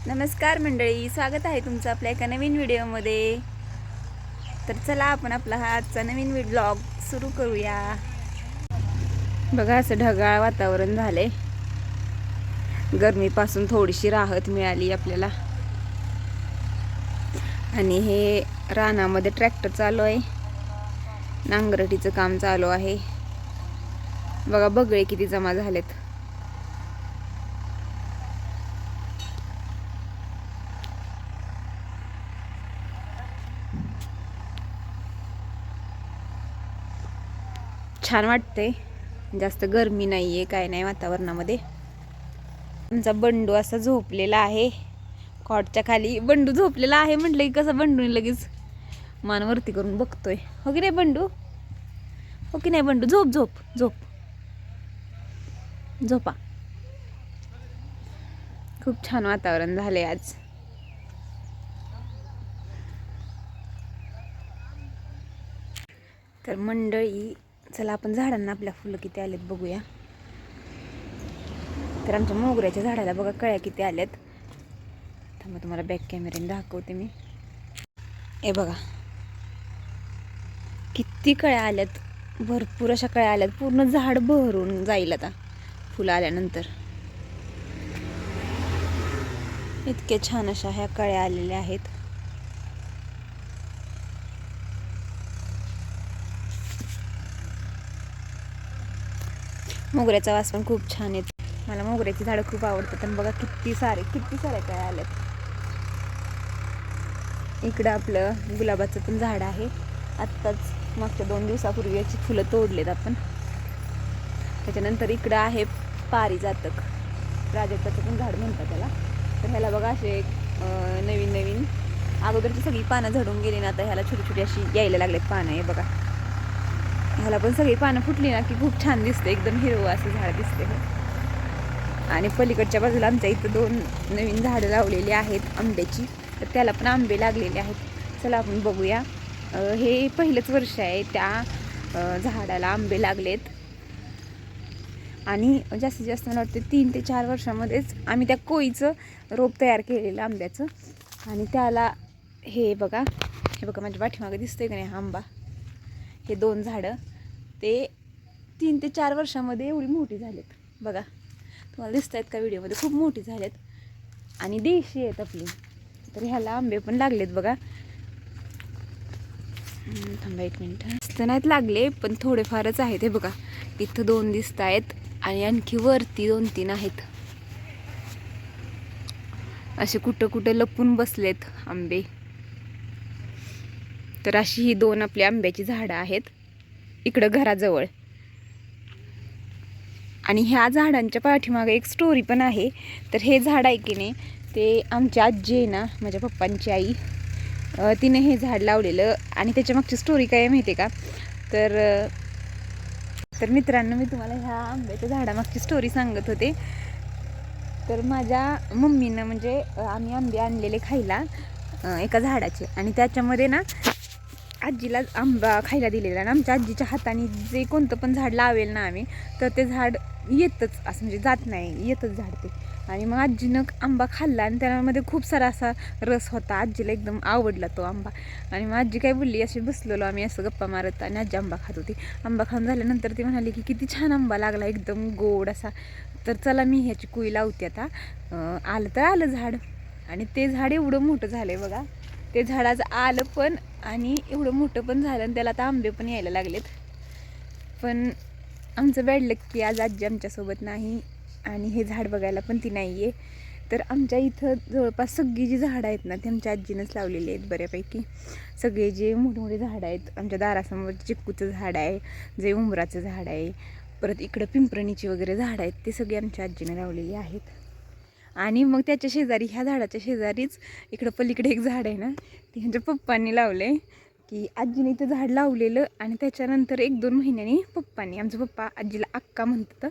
नमस्कार मंडळी, स्वागत आहे तुमचं आपल्या एका नवीन व्हिडिओमध्ये. तर चला आपण आपला हा आजचा नवीन व्लॉग सुरू करूया. बघा असं ढगाळ वातावरण झालंय. गरमीपासून थोडीशी राहत मिळाली आपल्याला. आणि हे रानामध्ये ट्रॅक्टर चालू आहे, नांगरटीचं काम चालू आहे. बघा बगळे किती जमा झालेत. छान वाटते, जास्त गरमी नाहीये, काय नाही वातावरणामध्ये. आमचा बंडू असा झोपलेला आहे कॉटच्या खाली. बंडू झोपलेला आहे म्हटलं की कसं बंडूने लगेच मान वरती करून बघतोय. हो की नाही बंडू? हो की नाही बंडू? झोप झोप झोप झोपा. खूप छान वातावरण झालंय आज. तर मंडळी चला आपण झाडांना आपल्या फुलं किती आलेत बघूया. तर आमच्या मोगऱ्याच्या झाडाला बघा कळ्या किती आल्यात. थांबा तुम्हाला बॅक कॅमेऱ्याने दाखवते मी. हे बघा किती कळ्या आल्यात, भरपूर अशा कळ्या आल्यात. पूर्ण झाड बहरून जाईल आता फुलं आल्यानंतर. इतके छान अशा ह्या कळ्या आलेल्या आहेत. मोगऱ्याचा वास पण खूप छान येतो. मला मोगऱ्याची झाडं खूप आवडतात. आणि बघा किती सारे कळ्या आल्यात. इकडं आपलं गुलाबाचं पण झाड आहे. आत्ताच मागच्या 2 दिवसापूर्वी याची फुलं तोडलेत आपण. त्याच्यानंतर इकडं आहे पारिजातक, प्राजक्ताचं पण झाड म्हणतात त्याला. तर ह्याला बघा असे नवीन अगोदरची सगळी पानं झडून गेली ना, आता ह्याला छोटी छोटी अशी यायला लागलेत पानं. हे बघा ह्याला पण सगळी पानं फुटली ना की खूप छान दिसते, एकदम हिरवं असं झाड दिसते. आणि पलीकडच्या बाजूला आमच्या इथं 2 नवीन झाडं लावलेली आहेत आंब्याची. तर त्याला पण आंबे लागलेले आहेत. चला आपण बघूया. हे पहिलंच वर्ष आहे त्या झाडाला आंबे लागलेत. आणि जास्तीत जास्त मला वाटते 3 ते 4 वर्षामध्येच आम्ही त्या कोईचं रोप तयार केलेलं आंब्याचं. आणि त्याला हे बघा माझ्या पाठीमागे दिसतंय का नाही आंबा. हे 2 झाडं ते 3 ते 4 वर्षामध्ये एवढी मोठी झालेत. बघा तुम्हाला दिसत आहेत का व्हिडिओमध्ये? खूप मोठी झालेत आणि देशी आहेत आपली. तर ह्याला आंबे पण लागलेत बघा. थांबा 1 मिनिट. जास्त नाहीत लागले पण थोडेफारच आहेत. हे बघा इथं 2 दिसत आहेत आणि आणखी वरती 2-3 आहेत. असे कुठं लपून बसलेत आंबे. तर अशी ही 2 आपली आंब्याची झाडं आहेत इकडं घराजवळ. आणि ह्या झाडांच्या पाठीमागे एक स्टोरी पण आहे. तर हे झाड आहे की नाही, ते आमची आजी आहे ना, माझ्या पप्पांची आई, तिने हे झाड लावलेलं. आणि त्याच्या मागची स्टोरी काय माहिती आहे का? तर मित्रांनो, मी तुम्हाला ह्या आंब्याच्या झाडामागची स्टोरी सांगत होते. तर माझ्या मम्मीनं म्हणजे आम्ही आंबे आणलेले खायला एका झाडाचे. आणि त्याच्यामध्ये ना आजीला आंबा खायला दिलेला. आणि आमच्या आजीच्या हाताने जे कोणतं पण झाड लावेल ना आम्ही, तर ते झाड येतच, असं म्हणजे जात नाही, येतच झाड ते. आणि मग आजीनं आंबा खाल्ला आणि त्यामध्ये खूप सारा असा रस होता. आजीला एकदम आवडला तो आंबा. आणि मग आजी काय बोलली, असे बसलेलो आम्ही असं गप्पा मारत आणि आजी आंबा खात होती. आंबा खाऊन झाल्यानंतर ती म्हणाली की किती छान आंबा लागला, एकदम गोड असा. तर चला मी ह्याची कुई लावते आता. आलं तर आलं झाड. आणि ते झाड एवढं मोठं झालंय बघा. ते झाडाचं आलं पण आणि एवढं मोठं पण झालं आणि त्याला आता आंबे पण यायला लागलेत. पण आमचं बॅड लक की आज आजी आमच्यासोबत नाही आणि हे झाड बघायला पण ती नाही आहे. तर आमच्या इथं जवळपास सगळी जी झाडं आहेत ना, ती आमच्या आजीनंच लावलेली आहेत बऱ्यापैकी. सगळे जे मोठे झाडं आहेत, आमच्या दारासमोर चिक्कूचं झाड आहे, जे उंबराचं झाड आहे, परत इकडं पिंपरणीची वगैरे झाडं आहेत, ते सगळे आमच्या आजीनं लावलेली आहेत. आणि मग त्याच्या शेजारी, ह्या झाडाच्या शेजारीच इकडं पलीकडे एक झाड आहे ना, ते ह्यांच्या पप्पांनी लावले. की आजीने इथं झाड लावलेलं आणि त्याच्यानंतर 1-2 महिन्यांनी आमचं पप्पा आजीला अक्का म्हणतात.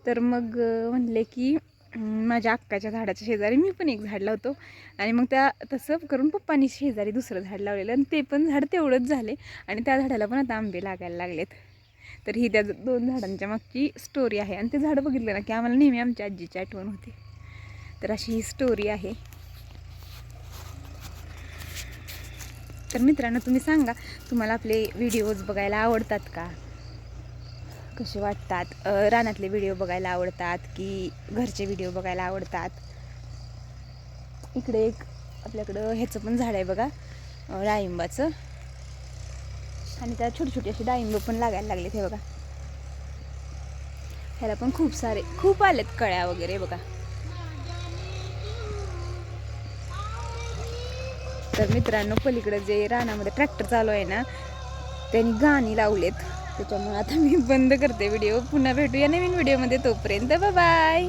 तर मग म्हणले की माझ्या अक्काच्या झाडाच्या शेजारी मी पण एक झाड लावतो. आणि मग त्या तसं करून पप्पांनी शेजारी दुसरं झाड लावलेलं आणि ते पण झाड तेवढंच झाले. आणि त्या झाडाला पण आता आंबे लागायला लागलेत. तर ही त्या 2 झाडांच्या मागची स्टोरी आहे. आणि ते झाड बघितलं ना की आम्हाला नेहमी आमच्या आजीची आठवण होते. तर अशी ही स्टोरी आहे. तर मित्रांनो तुम्ही सांगा, तुम्हाला आपले व्हिडिओज बघायला आवडतात का, कसे वाटतात, रानातले व्हिडिओ बघायला आवडतात की घरचे व्हिडिओ बघायला आवडतात. इकडे एक आपल्याकडं ह्याचं पण झाड आहे बघा, डाळिंबाचं, आणि त्यात छोटी छोटी अशी डाळिंब पण लागायला लागलेत. हे बघा, ह्याला पण खूप आलेत कळ्या वगैरे बघा. तर मित्रांनो पलीकडे जे रानामध्ये ट्रॅक्टर चालू आहे ना, त्यांनी गाणी लावलेत, त्याच्यामुळे आता मी बंद करते व्हिडिओ. पुन्हा भेटूया नवीन व्हिडिओमध्ये, तोपर्यंत बाय बाय.